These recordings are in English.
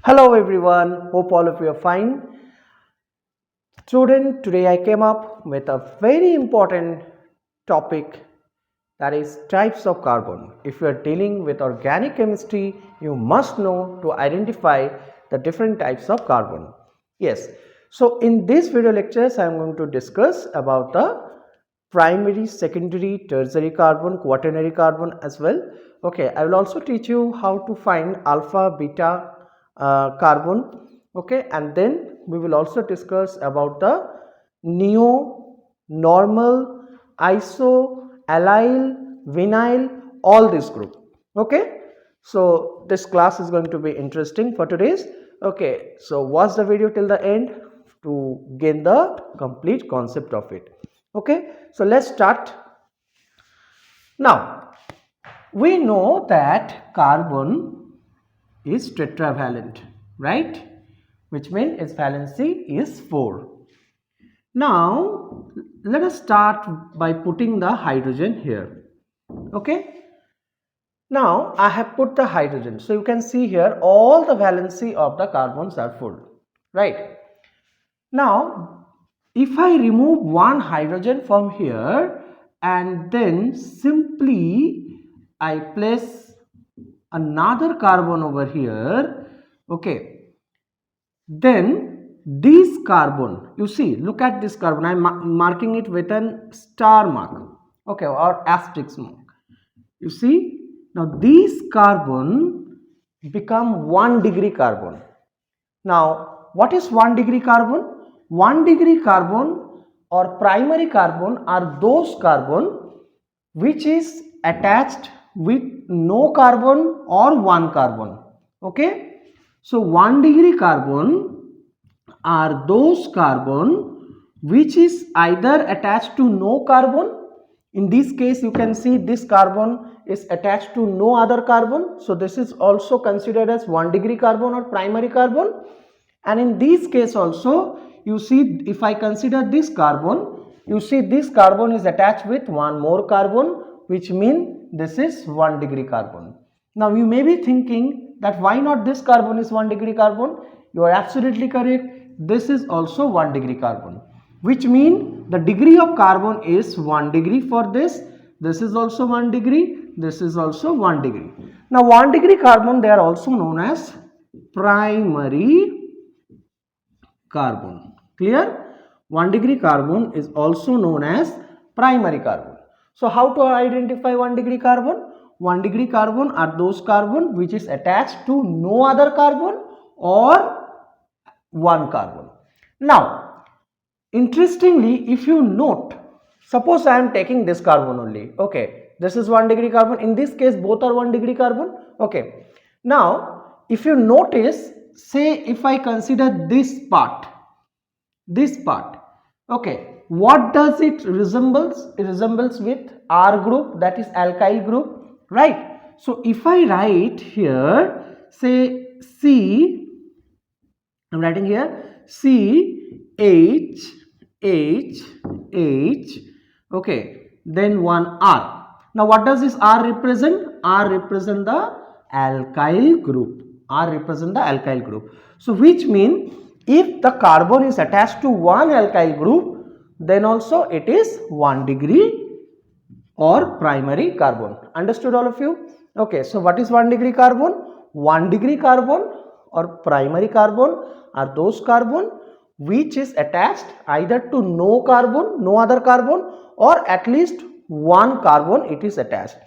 Hello everyone, hope all of you are fine. Student, today I came up with a very important topic, that is types of carbon. If you are dealing with organic chemistry, you must know to identify the different types of carbon. Yes, so in this video lectures I am going to discuss about the primary, secondary, tertiary carbon, quaternary carbon as well. Okay, I will also teach you how to find alpha, beta carbon. Okay, and then we will also discuss about the neo, normal, iso, allyl, vinyl, all this group. Okay, so this class is going to be interesting for today's. Okay, so watch the video till the end to gain the complete concept of it. Okay, so let's start. Now we know that carbon is tetravalent, right? Which means its valency is 4. Now let us start by putting the hydrogen here. Okay, now I have put the hydrogen, so you can see here all the valency of the carbons are full, right? Now if I remove one hydrogen from here and then simply I place another carbon over here, okay, then this carbon, you see, look at this carbon, I am marking it with a star mark, okay, or asterisk mark. You see, now these carbon become 1 degree carbon. Now what is 1 degree carbon? 1 degree carbon or primary carbon are those carbon which is attached with no carbon or 1 carbon. Okay, so 1 degree carbon are those carbon which is either attached to no carbon. In this case you can see this carbon is attached to no other carbon, so this is also considered as 1 degree carbon or primary carbon. And in this case also, you see, if I consider this carbon, you see this carbon is attached with one more carbon, which means this is 1 degree carbon. Now you may be thinking that why not this carbon is 1 degree carbon? You are absolutely correct. This is also 1 degree carbon, which means the degree of carbon is 1 degree for this. This is also 1 degree. This is also 1 degree. Now 1 degree carbon, they are also known as primary carbon. Clear? 1 degree carbon is also known as primary carbon. So how to identify 1 degree carbon? 1 degree carbon are those carbon which is attached to no other carbon or 1 carbon. Now interestingly, if you note, suppose I am taking this carbon only, okay, this is 1 degree carbon, in this case both are 1 degree carbon, okay. Now if you notice, say if I consider this part, okay, what does it resembles? It resembles with R group, that is alkyl group, right? So if I write here, say C, I am writing here C H H H, okay, then one R. Now what does this R represent? R represent the alkyl group. R represent the alkyl group. So which means if the carbon is attached to one alkyl group, then also it is 1 degree or primary carbon. Understood all of you? Okay, so what is 1 degree carbon? 1 degree carbon or primary carbon are those carbon which is attached either to no carbon, no other carbon, or at least 1 carbon it is attached.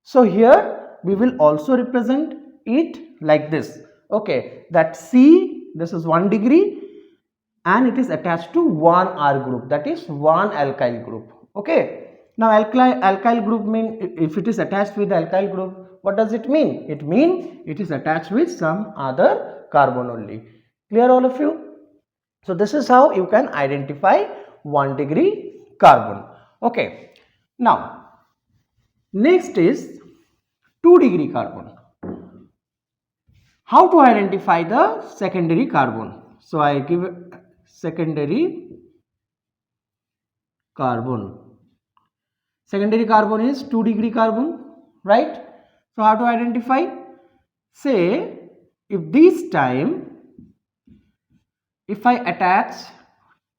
So here we will also represent it like this. Okay, that C, this is 1 degree and it is attached to one R group, that is one alkyl group. Okay, now alkyl group mean if it is attached with the alkyl group, what does it mean? It means it is attached with some other carbon only. Clear all of you? So this is how you can identify 1 degree carbon. Okay, now next is 2 degree carbon. How to identify the secondary carbon? So I give secondary carbon. Secondary carbon is 2 degree carbon, right? So how to identify? Say if this time if I attach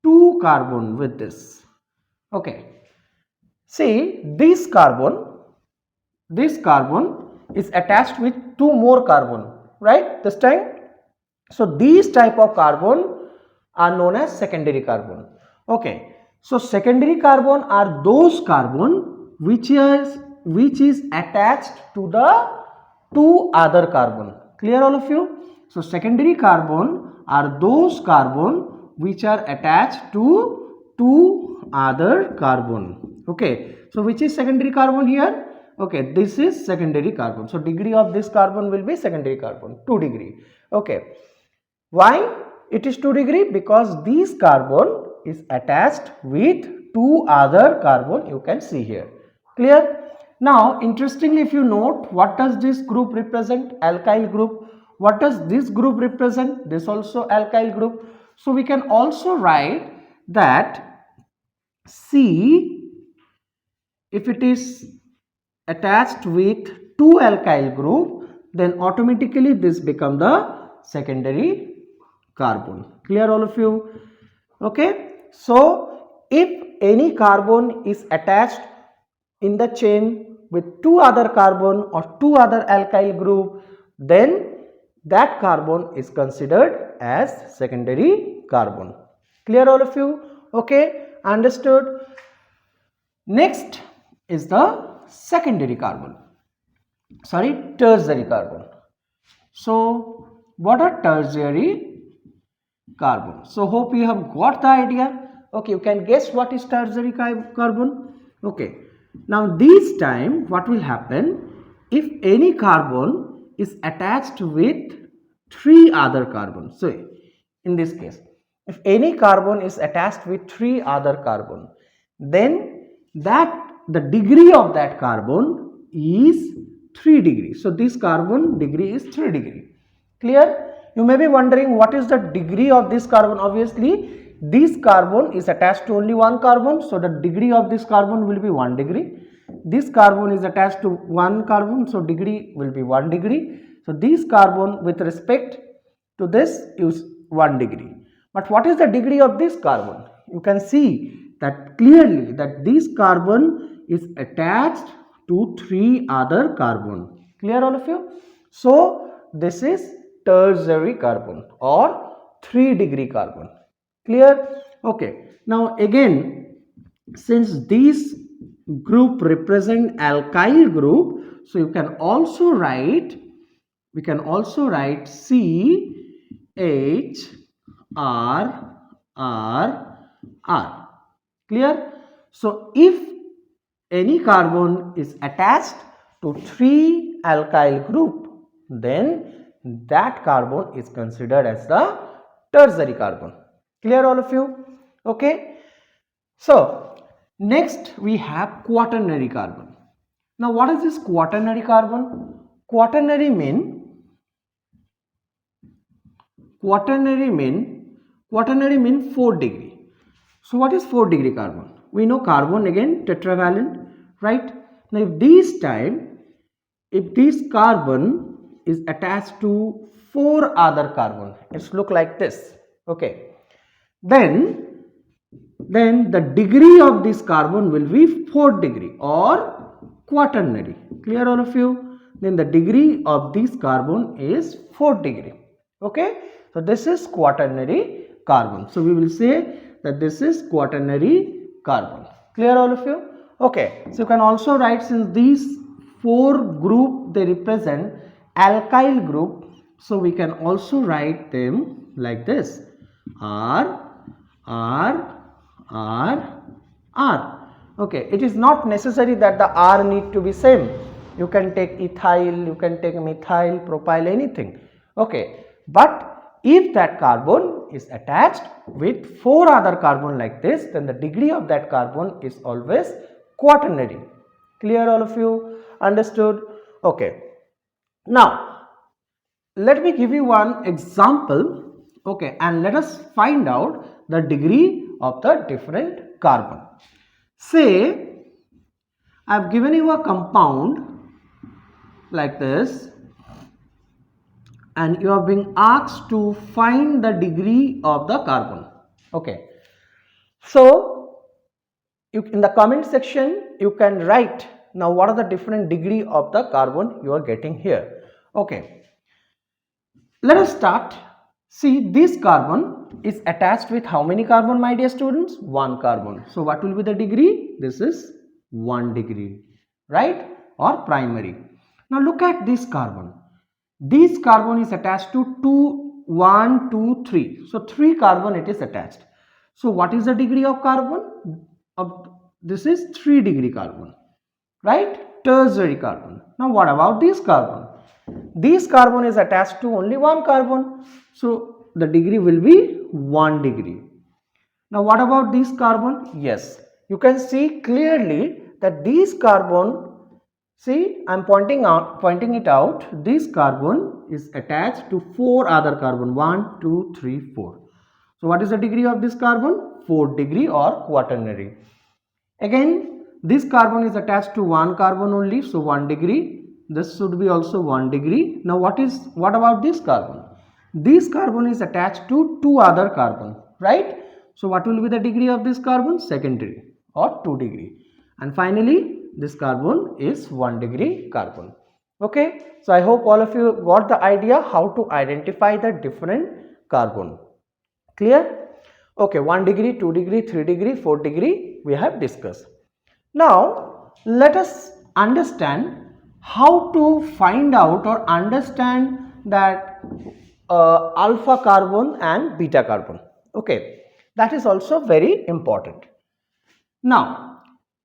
2 carbon with this, okay, see this carbon is attached with 2 more carbon, right, this time. So these type of carbon are known as secondary carbon. Okay, so secondary carbon are those carbon which is attached to the 2 other carbon. Clear all of you? So secondary carbon are those carbon which are attached to 2 other carbon. Okay, so which is secondary carbon here? Okay, this is secondary carbon. So degree of this carbon will be secondary carbon, 2 degree. Okay, why it is 2 degree? Because this carbon is attached with 2 other carbon, you can see here. Clear? Now interestingly, if you note, what does this group represent? Alkyl group. What does this group represent? This also alkyl group. So we can also write that C, if it is attached with 2 alkyl group, then automatically this become the secondary carbon. Clear all of you? Okay, so if any carbon is attached in the chain with 2 other carbon or 2 other alkyl group, then that carbon is considered as secondary carbon. Clear all of you? Okay, understood. Next is the secondary carbon, tertiary carbon. So what are tertiary carbon? So hope you have got the idea. Okay, you can guess what is tertiary carbon. Okay, now this time what will happen, if any carbon is attached with 3 other carbons. So in this case, if any carbon is attached with 3 other carbon, then the degree of that carbon is 3 degree. So this carbon degree is 3 degree. Clear? You may be wondering what is the degree of this carbon. Obviously this carbon is attached to only one carbon, so the degree of this carbon will be 1 degree. This carbon is attached to one carbon, so degree will be 1 degree. So this carbon with respect to this is 1 degree. But what is the degree of this carbon? You can see that clearly that this carbon is attached to 3 other carbon. Clear all of you? So this is tertiary carbon or 3 degree carbon. Clear? Okay. Now again, since these group represent alkyl group, so you can also write, we can also write CH R. Clear? So if any carbon is attached to 3 alkyl group, then that carbon is considered as the tertiary carbon. Clear all of you? Okay. So next we have quaternary carbon. Now what is this quaternary carbon? Quaternary mean 4 degree. So what is 4 degree carbon? We know carbon again tetravalent, right? Now if this carbon is attached to 4 other carbon, it's look like this. Okay, then the degree of this carbon will be 4 degree or quaternary. Clear all of you? Then the degree of this carbon is 4 degree. Okay, so this is quaternary carbon. So we will say that this is quaternary carbon. Clear all of you? Okay, so you can also write, since these 4 group they represent alkyl group, so we can also write them like this: R. Okay, it is not necessary that the R need to be same. You can take ethyl, you can take methyl, propyl, anything. Okay, but if that carbon is attached with 4 other carbon like this, then the degree of that carbon is always quaternary. Clear all of you? Understood? Okay. Now let me give you one example. Okay, and let us find out the degree of the different carbon. Say I have given you a compound like this, and you are being asked to find the degree of the carbon. Okay, so in the comment section you can write now what are the different degree of the carbon you are getting here. Okay, let us start. See, this carbon is attached with how many carbon, my dear students? 1 carbon. So what will be the degree? This is 1 degree, right? Or primary. Now look at this carbon. This carbon is attached to 1, 2, 3. So 3 carbon it is attached. So what is the degree of carbon? This is 3 degree carbon, right? Tertiary carbon. Now what about this carbon? This carbon is attached to only 1 carbon. So the degree will be 1 degree. Now what about this carbon? Yes, you can see clearly that this carbon, see, I am pointing it out, this carbon is attached to 4 other carbon, 1, 2, 3, 4. So what is the degree of this carbon? 4 degree or quaternary. Again, this carbon is attached to 1 carbon only, so 1 degree. This should be also 1 degree. Now what about this carbon? This carbon is attached to 2 other carbon, right? So what will be the degree of this carbon? Secondary or 2 degree. And finally, this carbon is 1 degree carbon. Okay, so I hope all of you got the idea how to identify the different carbon. Clear? Okay, 1 degree, 2 degree, 3 degree, 4 degree we have discussed. Now let us understand how to find out or understand that alpha carbon and beta carbon. Okay, that is also very important. Now,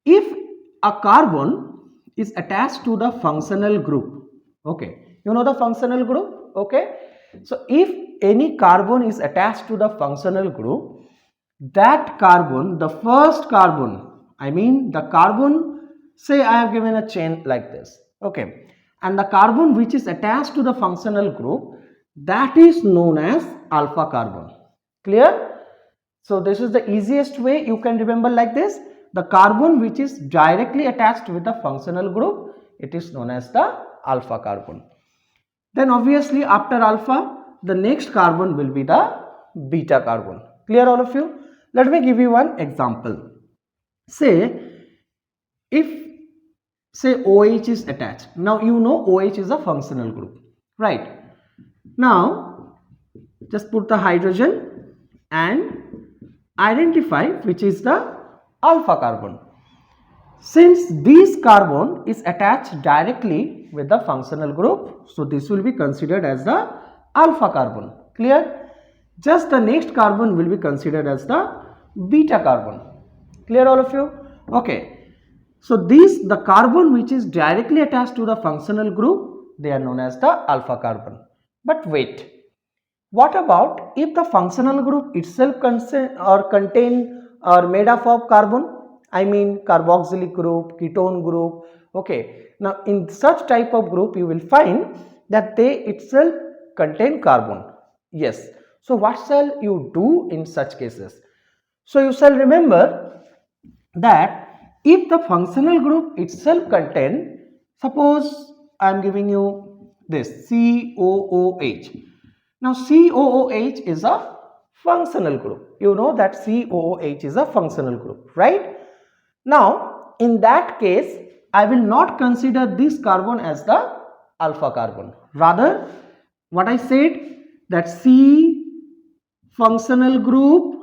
if a carbon is attached to the functional group, okay, you know the functional group, okay, so if any carbon is attached to the functional group, that carbon, the first carbon, I mean the carbon, say I have given a chain like this, okay, and the carbon which is attached to the functional group, that is known as alpha carbon. Clear? So this is the easiest way you can remember like this. The carbon which is directly attached with the functional group, it is known as the alpha carbon. Then obviously after alpha, the next carbon will be the beta carbon. Clear all of you? Let me give you one example. Say OH is attached. Now you know OH is a functional group, right? Now just put the hydrogen and identify which is the alpha carbon. Since this carbon is attached directly with the functional group, so this will be considered as the alpha carbon. Clear? Just the next carbon will be considered as the beta carbon. Clear all of you? Okay. So the carbon which is directly attached to the functional group, they are known as the alpha carbon. But wait, what about if the functional group itself contain or made up of carbon? I mean carboxylic group, ketone group. Okay. Now in such type of group you will find that they itself contain carbon. Yes. So what shall you do in such cases? So you shall remember that if the functional group itself contain, suppose I am giving you this COOH. Now COOH is a functional group. You know that COOH is a functional group, right? Now in that case, I will not consider this carbon as the alpha carbon. Rather, what I said, that C functional group,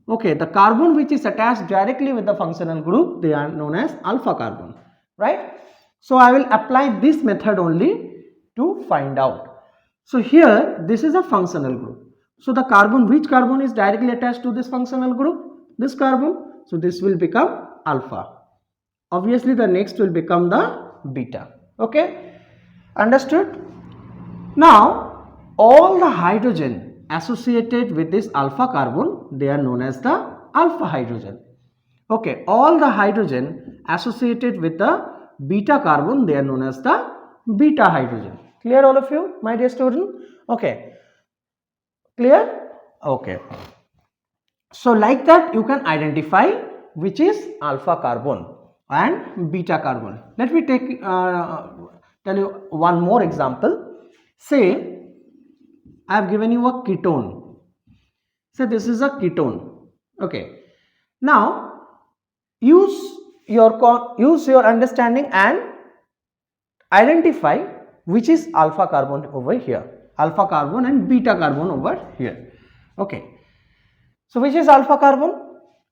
okay, the carbon which is attached directly with the functional group, they are known as alpha carbon, right? So I will apply this method only to find out. So here this is a functional group. So the carbon, which carbon is directly attached to this functional group? This carbon. So this will become alpha. Obviously the next will become the beta. Okay, understood? Now all the hydrogen associated with this alpha carbon, they are known as the alpha hydrogen. Okay, all the hydrogen associated with the beta carbon, they are known as the beta hydrogen. Clear all of you, my dear student? Okay, clear? Okay. So like that you can identify which is alpha carbon and beta carbon. Let me tell you one more example. Say I have given you a ketone. So this is a ketone. Okay. Now use your understanding and identify which is alpha carbon over here, alpha carbon and beta carbon over here. Okay. So which is alpha carbon?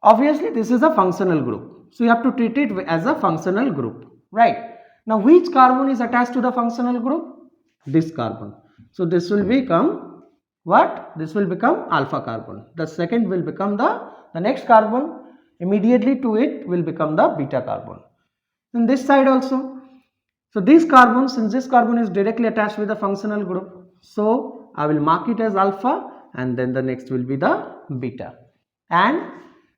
Obviously this is a functional group. So you have to treat it as a functional group, right? Now which carbon is attached to the functional group? This carbon. So this will become what? This will become alpha carbon. The second will become the next carbon immediately to it will become the beta carbon. And this side also. So this carbon, since this carbon is directly attached with the functional group, so I will mark it as alpha and then the next will be the beta. And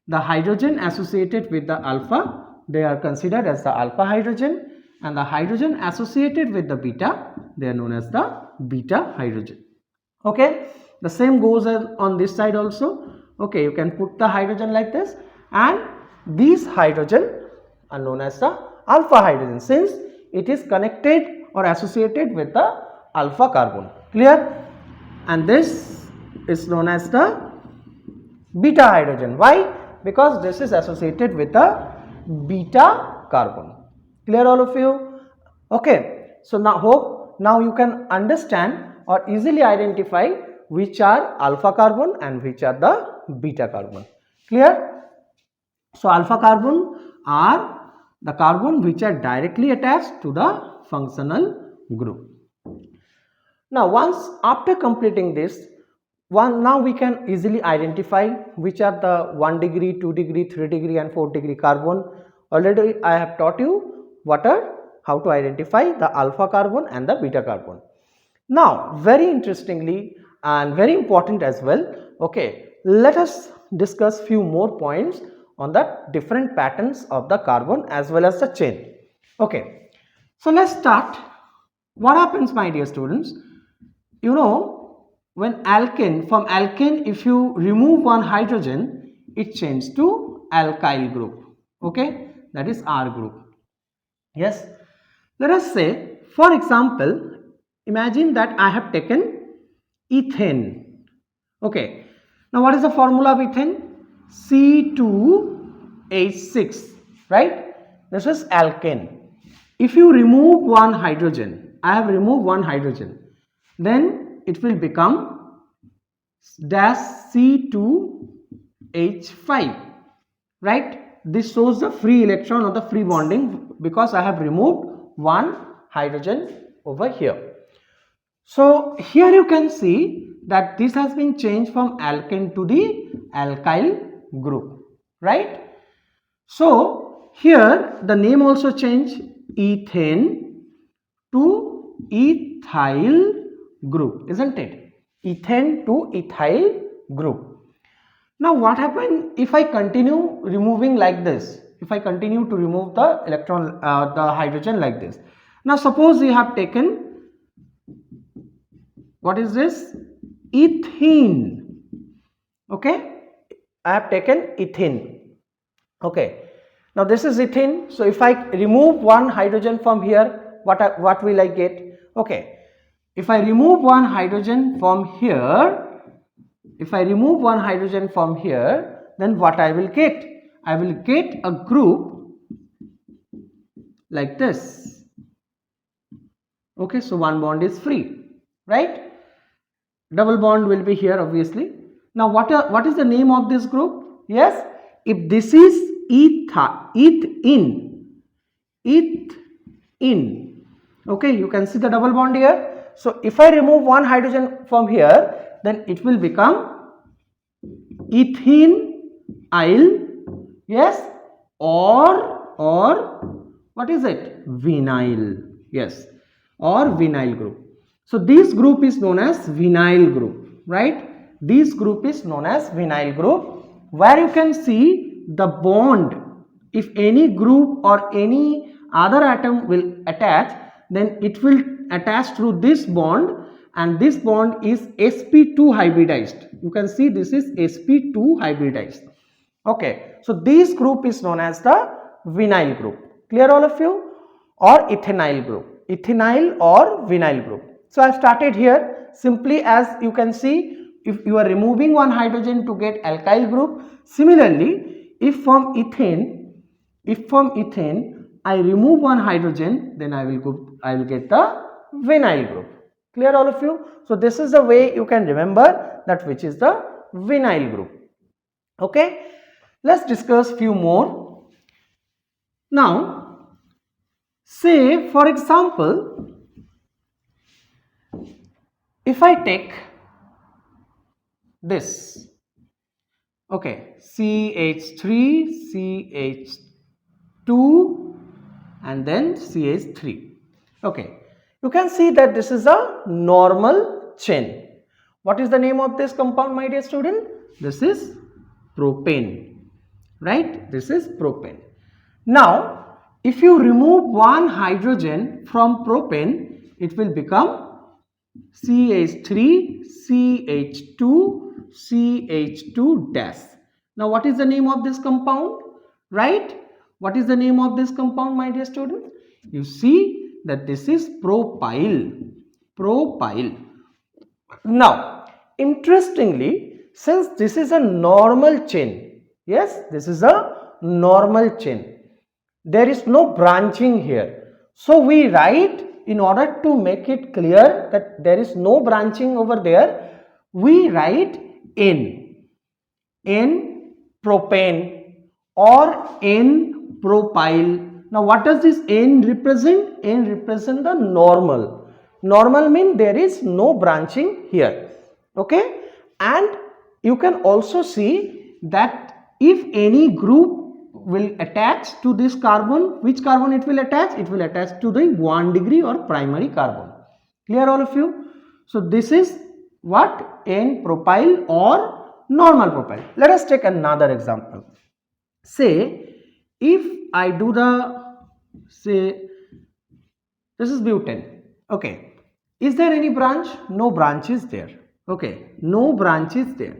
the hydrogen associated with the alpha, they are considered as the alpha hydrogen, and the hydrogen associated with the beta, they are known as the beta hydrogen. Okay, the same goes on this side also. Okay, you can put the hydrogen like this, and these hydrogen are known as the alpha hydrogen since it is connected or associated with the alpha carbon. Clear? And this is known as the beta hydrogen. Why? Because this is associated with the beta carbon. Clear all of you? Okay. So now you can understand or easily identify which are alpha carbon and which are the beta carbon. Clear? So alpha carbon are the carbon which are directly attached to the functional group. Now once after completing this, now we can easily identify which are the 1 degree, 2 degree, 3 degree and 4 degree carbon. Already I have taught you how to identify the alpha carbon and the beta carbon. Now very interestingly and very important as well, okay, let us discuss few more points on the different patterns of the carbon as well as the chain. Okay, so let's start. What happens, my dear students? You know, when from alkane, if you remove one hydrogen, it changes to alkyl group. Okay, that is R group. Yes, let us say, for example, imagine that I have taken ethane. Okay, now what is the formula of ethane? C2H6, right? This is alkane. If you remove one hydrogen, I have removed one hydrogen, then it will become dash C2H5, right? This shows the free electron or the free bonding because I have removed one hydrogen over here. So here you can see that this has been changed from alkane to the alkyl group, right? So here the name also changed, ethane to ethyl group, isn't it? Ethane to ethyl group. Now what happened if I continue removing like this? If I continue to remove the electron, the hydrogen like this. Now suppose you have taken, what is this? Ethene. Okay, I have taken ethene. Okay, now this is ethene. So if I remove one hydrogen from here, what will I get? Okay, if I remove one hydrogen from here, then what I will get? I will get a group like this. Okay, so one bond is free, right? Double bond will be here obviously. Now what is the name of this group? Yes, if this is ethene, okay, you can see the double bond here. So if I remove one hydrogen from here, then it will become ethenyl, yes, or what is it? Vinyl, yes, or vinyl group. So this group is known as vinyl group, right? This group is known as vinyl group, where you can see the bond. If any group or any other atom will attach, then it will attach through this bond, and this bond is sp2 hybridized. You can see this is sp2 hybridized. Okay, so this group is known as the vinyl group. Clear all of you? Or ethenyl group, ethenyl or vinyl group. So I have started here simply as you can see, if you are removing one hydrogen to get alkyl group. Similarly, if from ethane I remove one hydrogen, then I will get the vinyl group. Clear all of you? So this is the way you can remember that which is the vinyl group. Okay, let's discuss few more. Now, say for example, if I take this, okay, CH3, CH2 and then CH3. Okay, you can see that this is a normal chain. What is the name of this compound, my dear student? This is propane, right? This is propane. Now, if you remove one hydrogen from propane, it will become CH3, CH2, CH2 dash. Now, what is the name of this compound? Right? What is the name of this compound, my dear student? You see that this is propyl. Propyl. Now, interestingly, since this is a normal chain, yes, this is a normal chain, there is no branching here. So, we write, in order to make it clear that there is no branching over there, we write N propane or N propyl. Now, what does this N represent? N represent the normal. Normal means there is no branching here. Okay, and you can also see that if any group will attach to this carbon, which carbon it will attach? It will attach to the 1 degree or primary carbon. Clear all of you? So this is what? N propyl or normal propyl. Let us take another example. Say if I do say this is butane. Okay, is there any branch? No branch is there. Okay, no branch is there.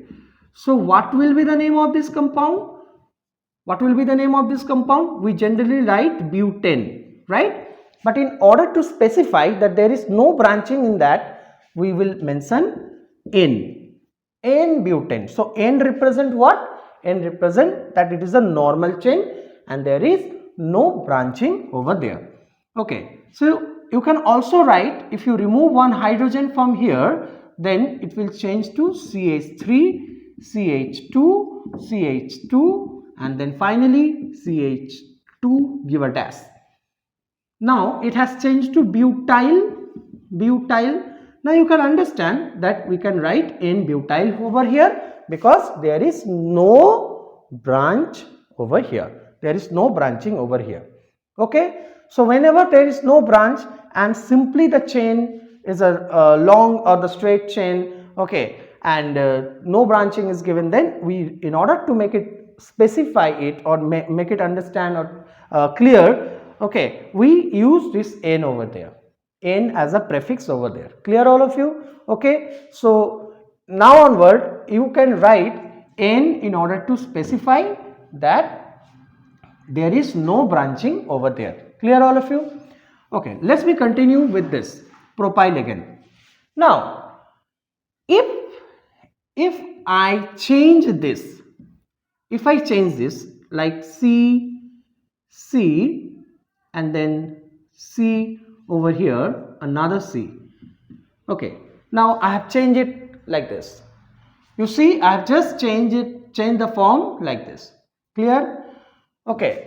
So what will be the name of this compound? What will be the name of this compound? We generally write butane, right? But in order to specify that there is no branching in that, we will mention N butane. So N represent what? N represent that it is a normal chain and there is no branching over there. Okay, so you can also write, if you remove one hydrogen from here, then it will change to CH3, CH2, CH2 and then finally CH2, give a dash. Now it has changed to butyl. Now you can understand that we can write N-butyl over here because there is no branch over here. There is no branching over here. Okay. So whenever there is no branch and simply the chain is a long or the straight chain, okay, and no branching is given, then we, in order to make it specify it or make it understand or clear, okay, we use this N over there, N as a prefix over there. Clear all of you? Okay, so now onward you can write N in order to specify that there is no branching over there. Clear all of you? Okay, let me continue with this propyl again. Now, if I change this, like C and then C over here, another C. Okay, now I have changed it like this. You see, I have just changed the form like this. Clear? Okay.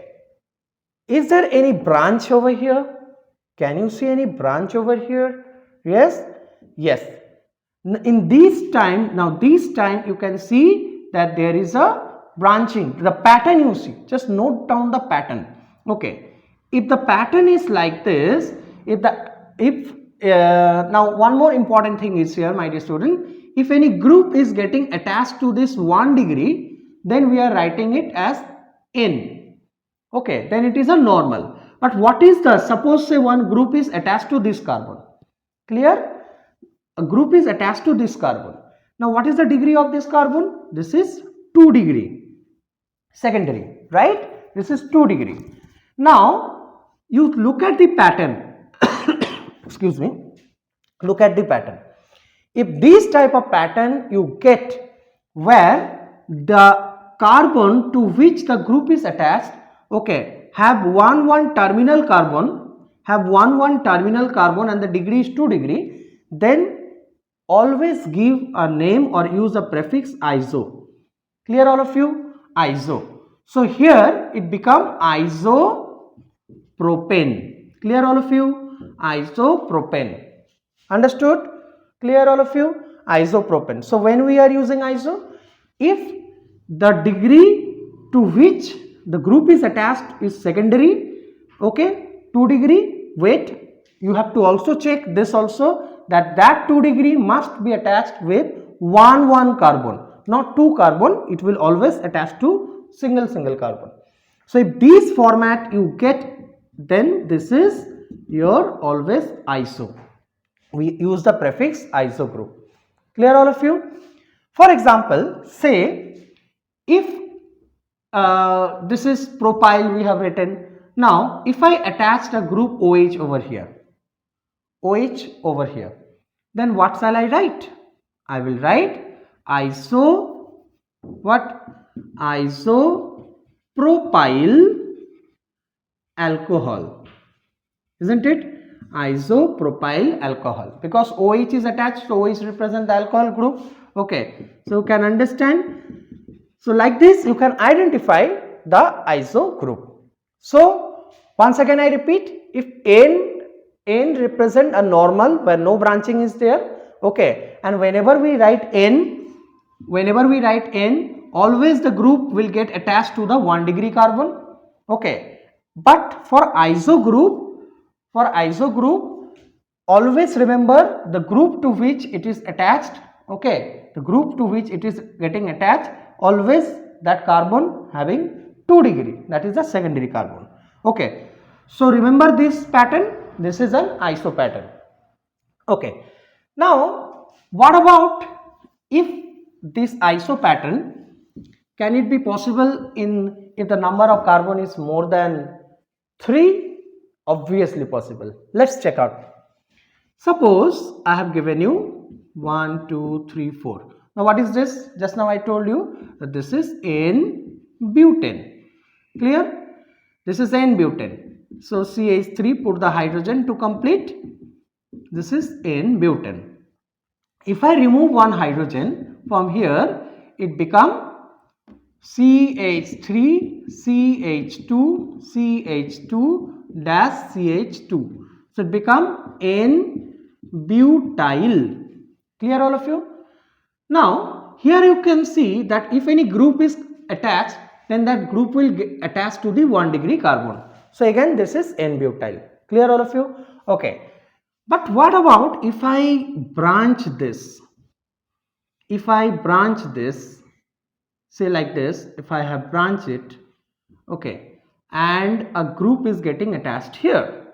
Is there any branch over here? Can you see any branch over here? Yes? Yes. In this time you can see that there is a branching. The pattern you see, just note down the pattern. Okay. If the pattern is like this, now one more important thing is here, my dear student. If any group is getting attached to this 1 degree, then we are writing it as N. Okay, then it is a normal. But what is suppose say one group is attached to this carbon. Clear? A group is attached to this carbon. Now what is the degree of this carbon? This is 2 degree. Secondary, right? This is 2 degree. Now you look at the pattern. Excuse me. Look at the pattern. If this type of pattern you get where the carbon to which the group is attached, okay, have one terminal carbon, and the degree is 2 degree, then always give a name or use a prefix iso. Clear all of you? Iso. So here it become isopropane. Clear all of you? Isopropane. Understood? Clear all of you? Isopropane. So when we are using iso, if the degree to which the group is attached is secondary, okay, 2 degree, wait, you have to also check this also, that 2 degree must be attached with one carbon, not 2 carbon. It will always attach to single carbon. So if this format you get, then this is your always iso. We use the prefix iso group. Clear all of you? For example, say if this is propyl we have written. Now if I attached a group OH over here, then what shall I write? I will write isopropyl alcohol, isn't it? Isopropyl alcohol, because OH is attached, so OH represents the alcohol group. Okay, so you can understand. So like this you can identify the iso group. So once again I repeat, if N represent a normal where no branching is there, okay, and whenever we write N, always the group will get attached to the 1 degree carbon, okay. But for iso group, always remember the group to which it is attached, okay, the group to which it is getting attached, always that carbon having 2 degree, that is the secondary carbon, okay. So remember this pattern, this is an iso pattern, okay. Now what about if this iso pattern, can it be possible if the number of carbon is more than 3? Obviously possible. Let's check out. Suppose I have given you 1, 2, 3, 4. Now what is this? Just now I told you that this is N-butane. Clear? This is N-butane. So CH3, put the hydrogen to complete. This is N-butane. If I remove one hydrogen from here, it become CH3, CH2, CH2 dash CH2. So it become N-butyl. Clear all of you? Now here you can see that if any group is attached, then that group will get attached to the 1 degree carbon. So again this is N-butyl. Clear all of you? Okay. But what about if I branch this? If I branch this, say like this, if I have branched it, okay, and a group is getting attached here,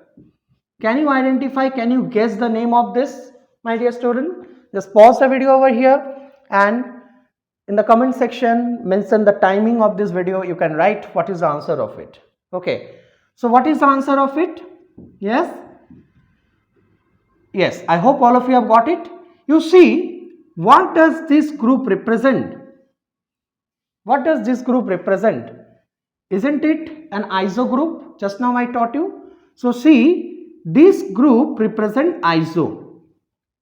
can you identify, can you guess the name of this, my dear student? Just pause the video over here and in the comment section mention the timing of this video. You can write what is the answer of it. Okay, so what is the answer of it? Yes, I hope all of you have got it. You see, what does this group represent? What does this group represent? Isn't it an iso group? Just now I taught you. So see, this group represent iso,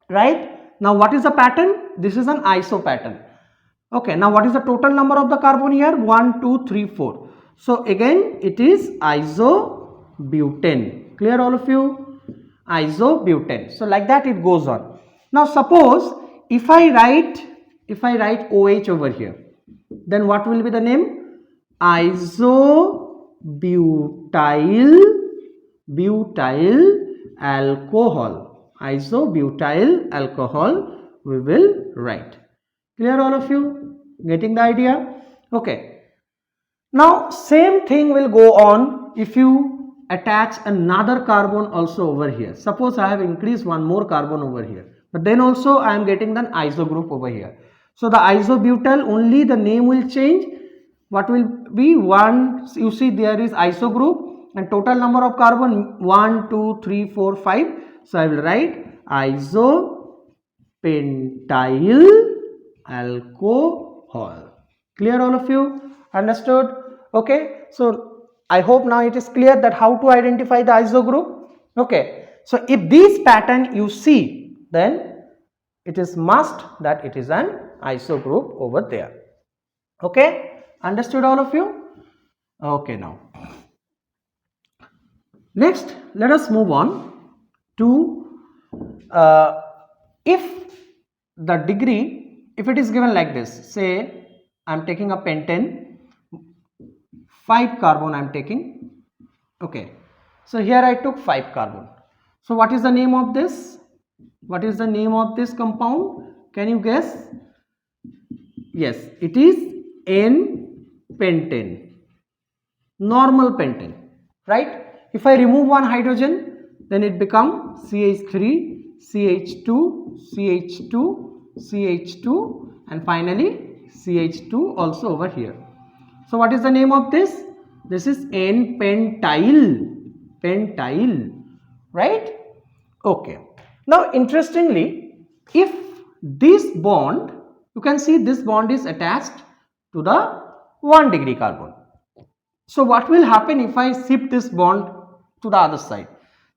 right? Now what is the pattern? This is an iso pattern. Okay, now what is the total number of the carbon here? 1, 2, 3, 4. So again it is isobutane. Clear all of you? Isobutane. So like that it goes on. Now suppose if I write OH over here, then what will be the name? Isobutyl alcohol. Isobutyl alcohol we will write. Clear all of you? Getting the idea? Okay. Now same thing will go on if you attach another carbon also over here. Suppose I have increased one more carbon over here, but then also I am getting an iso group over here. So the isobutyl, only the name will change. What will be 1? You see there is iso group and total number of carbon 1, 2, 3, 4, 5. So I will write isopentane. pentyl alcohol. Clear, all of you? Understood? Okay, so I hope now it is clear that how to identify the iso group. Okay, so if this pattern you see, then it is must that it is an iso group over there. Okay, understood, all of you? Okay, now next let us move on to if the degree, if it is given like this, say I am taking a pentane, 5 carbon I am taking. Okay, so here I took 5 carbon. So what is the name of this? What is the name of this compound? Can you guess? Yes, it is N-pentane, normal pentane, right? If I remove one hydrogen, then it becomes CH3, CH2, CH2, CH2, and finally CH2 also over here. So what is the name of this? This is N-pentyl, pentyl, right? Okay. Now interestingly, if this bond, you can see this bond is attached to the 1 degree carbon. So what will happen if I shift this bond to the other side?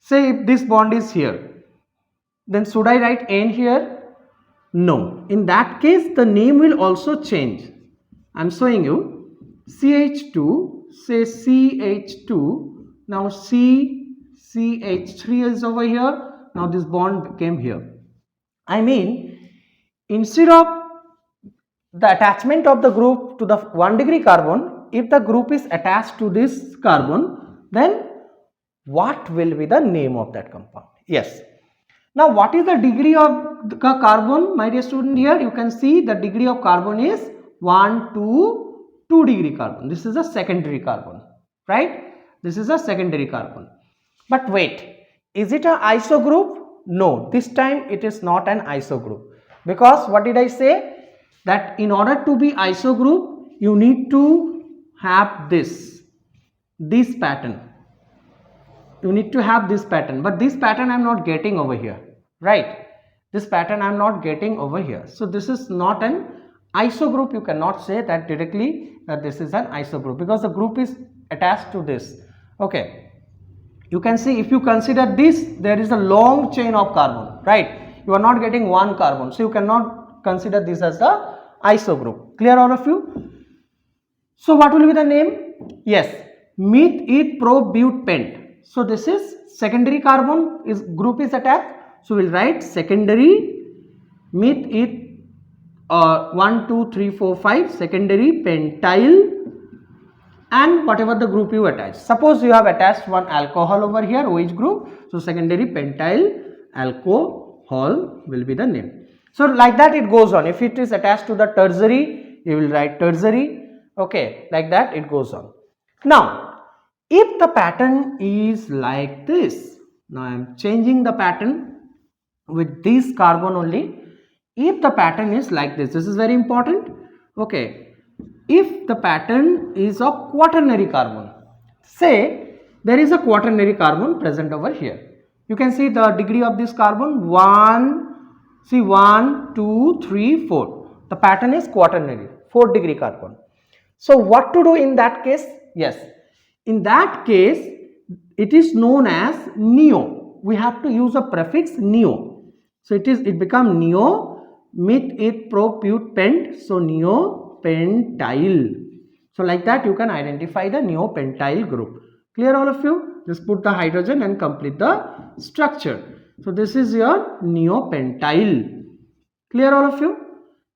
Say if this bond is here, then should I write N here? No. In that case, the name will also change. I am showing you CH2, say CH2, now CH3 is over here, now this bond came here. I mean, instead of the attachment of the group to the 1 degree carbon, if the group is attached to this carbon, then what will be the name of that compound? Yes. Now, what is the degree of the carbon, my dear student? Here you can see the degree of carbon is 1 to 2 degree carbon. This is a secondary carbon, right? This is a secondary carbon. But wait, is it an iso group? No, this time it is not an iso group, because what did I say? That in order to be iso group, you need to have this pattern. You need to have this pattern, but this pattern I am not getting over here, right? This pattern I am not getting over here. So this is not an iso group. You cannot say that directly that this is an iso group, because the group is attached to this. Okay, you can see if you consider this, there is a long chain of carbon, right? You are not getting one carbon, so you cannot consider this as the iso group. Clear, all of you? So what will be the name? Yes, meth-eth-pro-but-pent. So this is secondary carbon, is group is attached. So we will write secondary meth-eth 1, 2, 3, 4, 5, secondary pentyl, and whatever the group you attach. Suppose you have attached one alcohol over here, OH group. So secondary pentyl alcohol will be the name. So like that it goes on. If it is attached to the tertiary, you will write tertiary. Okay, like that it goes on. Now, if the pattern is like this, now I am changing the pattern with this carbon only. If the pattern is like this is very important. Okay, if the pattern is of quaternary carbon, say there is a quaternary carbon present over here. You can see the degree of this carbon 1, 2, 3, 4. The pattern is quaternary, 4 degree carbon. So what to do in that case? Yes, in that case it is known as neo. We have to use a prefix neo. So it becomes neo meth-eth-pro-but-pent. So neo-pentyl. So like that you can identify the neo-pentyl group. Clear, all of you? Just put the hydrogen and complete the structure. So this is your neo-pentyl. Clear, all of you?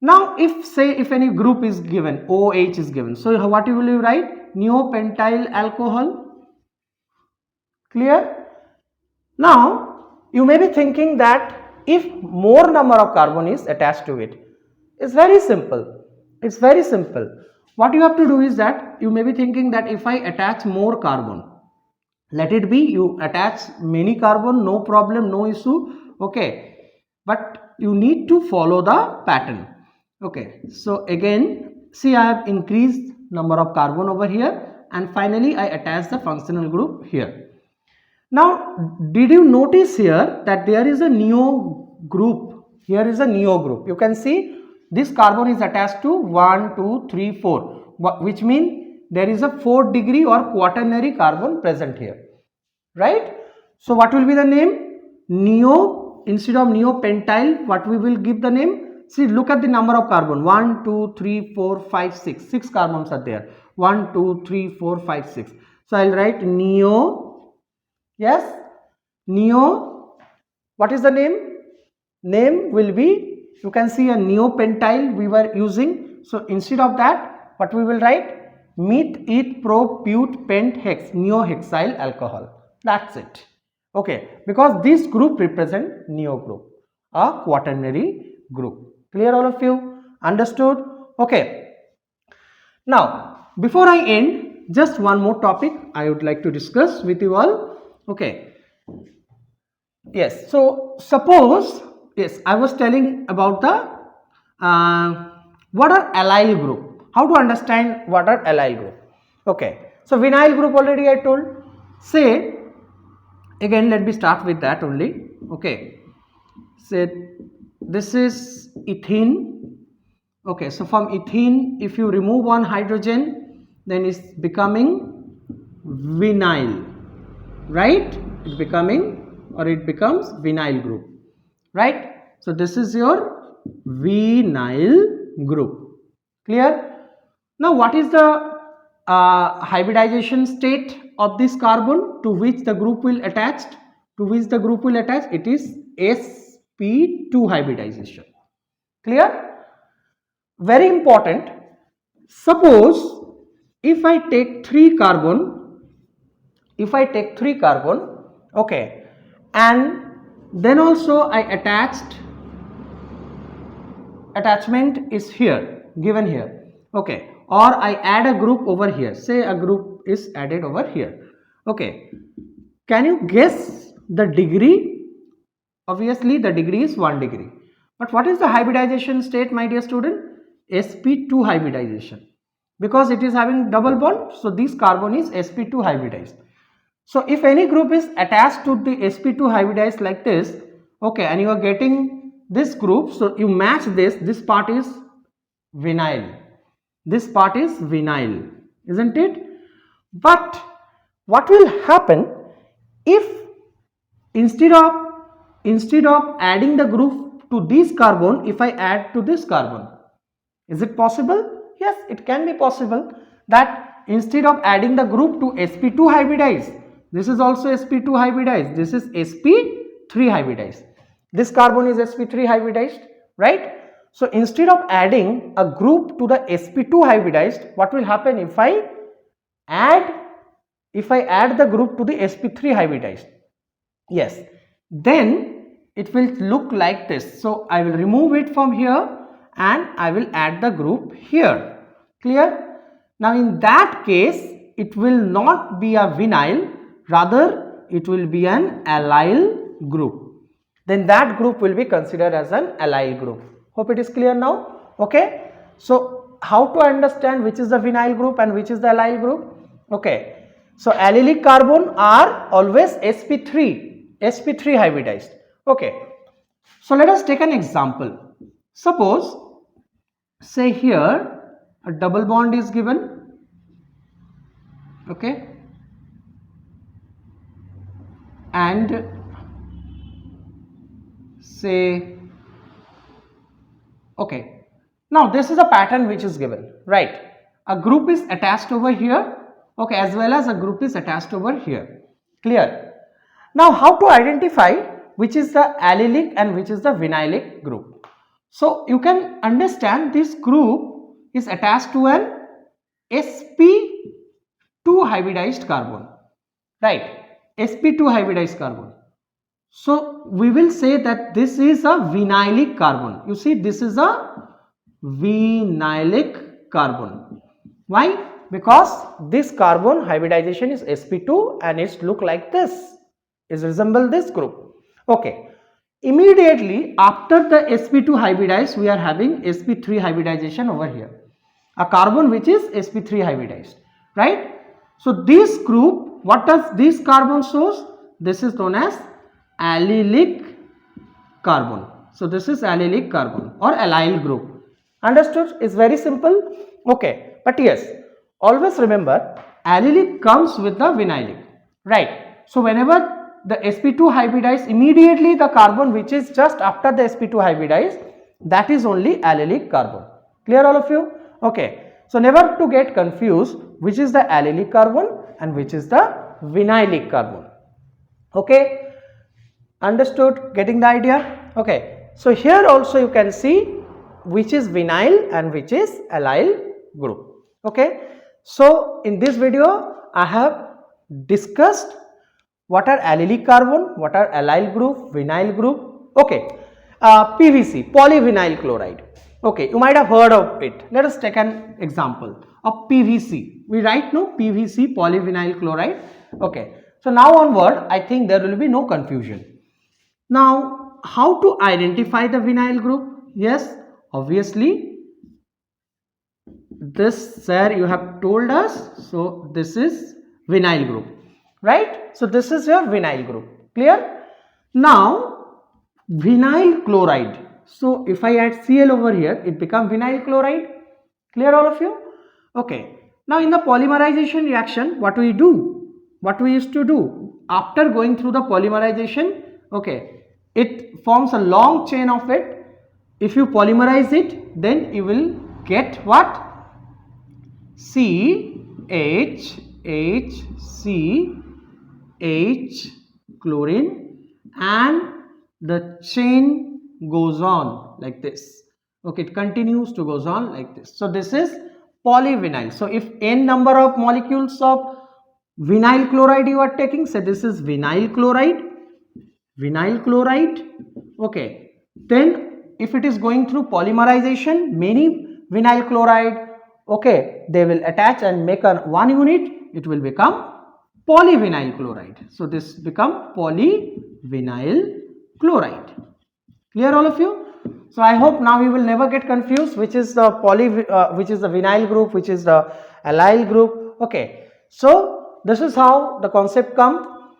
Now if any group is given, OH is given, so what will you write? Neo-pentyl alcohol. Clear? Now you may be thinking that if more number of carbon is attached to it, it's very simple. It's very simple. What you have to do is that you may be thinking that if I attach more carbon, let it be, you attach many carbon, no problem, no issue. Okay, but you need to follow the pattern. Okay, so again see, I have increased number of carbon over here, and finally I attach the functional group here. Now did you notice here that there is a neo group Here is a neo group. You can see this carbon is attached to 1, 2, 3, 4, which means there is a 4th degree or quaternary carbon present here, right? So what will be the name? Neo, instead of neopentyl, what we will give the name? See, look at the number of carbon. 1, 2, 3, 4, 5, 6. 6 carbons are there. 1, 2, 3, 4, 5, 6. So I will write neo. Yes, neo. What is the name? Name will be, you can see a neopentyl we were using. So instead of that, what we will write? Meth eth pro but pent hex, neohexyl alcohol. That's it. Okay, because this group represent neo group, a quaternary group. Clear, all of you? Understood? Okay. Now, before I end, just one more topic I would like to discuss with you all. Okay. Yes. So suppose, yes, I was telling about the what are allyl group. How to understand what are allyl group? Okay. So vinyl group already I told. Say again, let me start with that only. Okay. Say this is ethene. Okay. So from ethene, if you remove one hydrogen, then it's becoming vinyl, right? It's becoming, or it becomes vinyl group, right? So this is your vinyl group. Clear? Now what is the hybridization state of this carbon to which the group will attach? To which the group will attach? It is sp2 hybridization. Clear? Very important. Suppose if I take 3 carbon, okay, and then also I attachment is here, given here, okay, or I add a group over here, say a group is added over here, okay, can you guess the degree? Obviously the degree is 1 degree, but what is the hybridization state, my dear student? sp2 hybridization, because it is having double bond, so this carbon is sp2 hybridized. So if any group is attached to the sp2 hybridized like this, okay, and you are getting this group, so you match this part is vinyl, this part is vinyl, isn't it? But what will happen if instead of adding the group to this carbon, if I add to this carbon? Is it possible? Yes, it can be possible that instead of adding the group to sp2 hybridized, this is also sp2 hybridized, this is sp3 hybridized, this carbon is sp3 hybridized, right? So instead of adding a group to the sp2 hybridized, what will happen if I add the group to the sp3 hybridized? Yes, then it will look like this. So I will remove it from here and I will add the group here. Clear? Now in that case, it will not be a vinyl, rather it will be an allyl group. Then that group will be considered as an allyl group. Hope it is clear now. Okay. So how to understand which is the vinyl group and which is the allyl group? Okay. So allylic carbon are always sp3 hybridized. Okay. So let us take an example. Suppose, say here a double bond is given, okay, and say, okay, now this is a pattern which is given, right? A group is attached over here, okay, as well as a group is attached over here. Clear? Now how to identify which is the allylic and which is the vinylic group? So you can understand this group is attached to an sp2 hybridized carbon, right? sp2 hybridized carbon. So we will say that this is a vinylic carbon. You see, this is a vinylic carbon. Why? Because this carbon hybridization is sp2 and it look like this. It resembles this group. Okay. Immediately after the sp2 hybridized, we are having sp3 hybridization over here. A carbon which is sp3 hybridized, right? So this group, what does this carbon shows? This is known as allylic carbon. So this is allylic carbon or allyl group. Understood? It's very simple. Okay, but yes, always remember allylic comes with the vinylic, right? So whenever the sp2 hybridize, immediately the carbon which is just after the sp2 hybridize, that is only allylic carbon. Clear all of you? Okay. So never to get confused which is the allylic carbon and which is the vinylic carbon. Okay. Understood? Getting the idea? Okay. So here also you can see which is vinyl and which is allyl group. Okay. So in this video I have discussed what are allylic carbon, what are allyl group, vinyl group. Okay. PVC, polyvinyl chloride. Okay, you might have heard of it. Let us take an example of PVC. We write no PVC, polyvinyl chloride. Okay. So now onward, I think there will be no confusion. Now, how to identify the vinyl group? Yes, obviously, this sir you have told us. So this is vinyl group, right? So this is your vinyl group. Clear? Now, vinyl chloride. So if I add Cl over here, it becomes vinyl chloride. Clear all of you? Okay. Now in the polymerization reaction, what we do? What we used to do? After going through the polymerization, okay, it forms a long chain of it. If you polymerize it, then you will get what? C, H, C, H, chlorine, and the chain goes on like this. Okay, it continues to goes on like this. So this is polyvinyl. So if n number of molecules of vinyl chloride you are taking, say this is vinyl chloride. Okay, then if it is going through polymerization, many vinyl chloride, okay, they will attach and make a one unit, it will become polyvinyl chloride. So this become polyvinyl chloride. Clear all of you? So I hope now you will never get confused which is the which is the vinyl group, which is the allyl group. Okay, so this is how the concept come.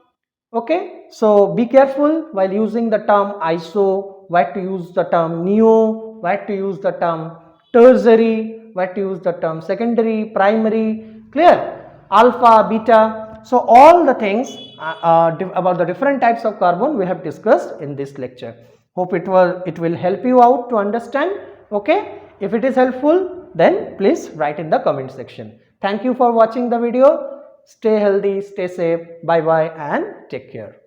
Okay, so be careful while using the term iso, why to use the term neo, why to use the term tertiary, why to use the term secondary, primary. Clear? Alpha, beta. So all the things about the different types of carbon we have discussed in this lecture. Hope it will help you out to understand. Okay, if it is helpful, then please write in the comment section. Thank you for watching the video. Stay healthy, stay safe. Bye bye and take care.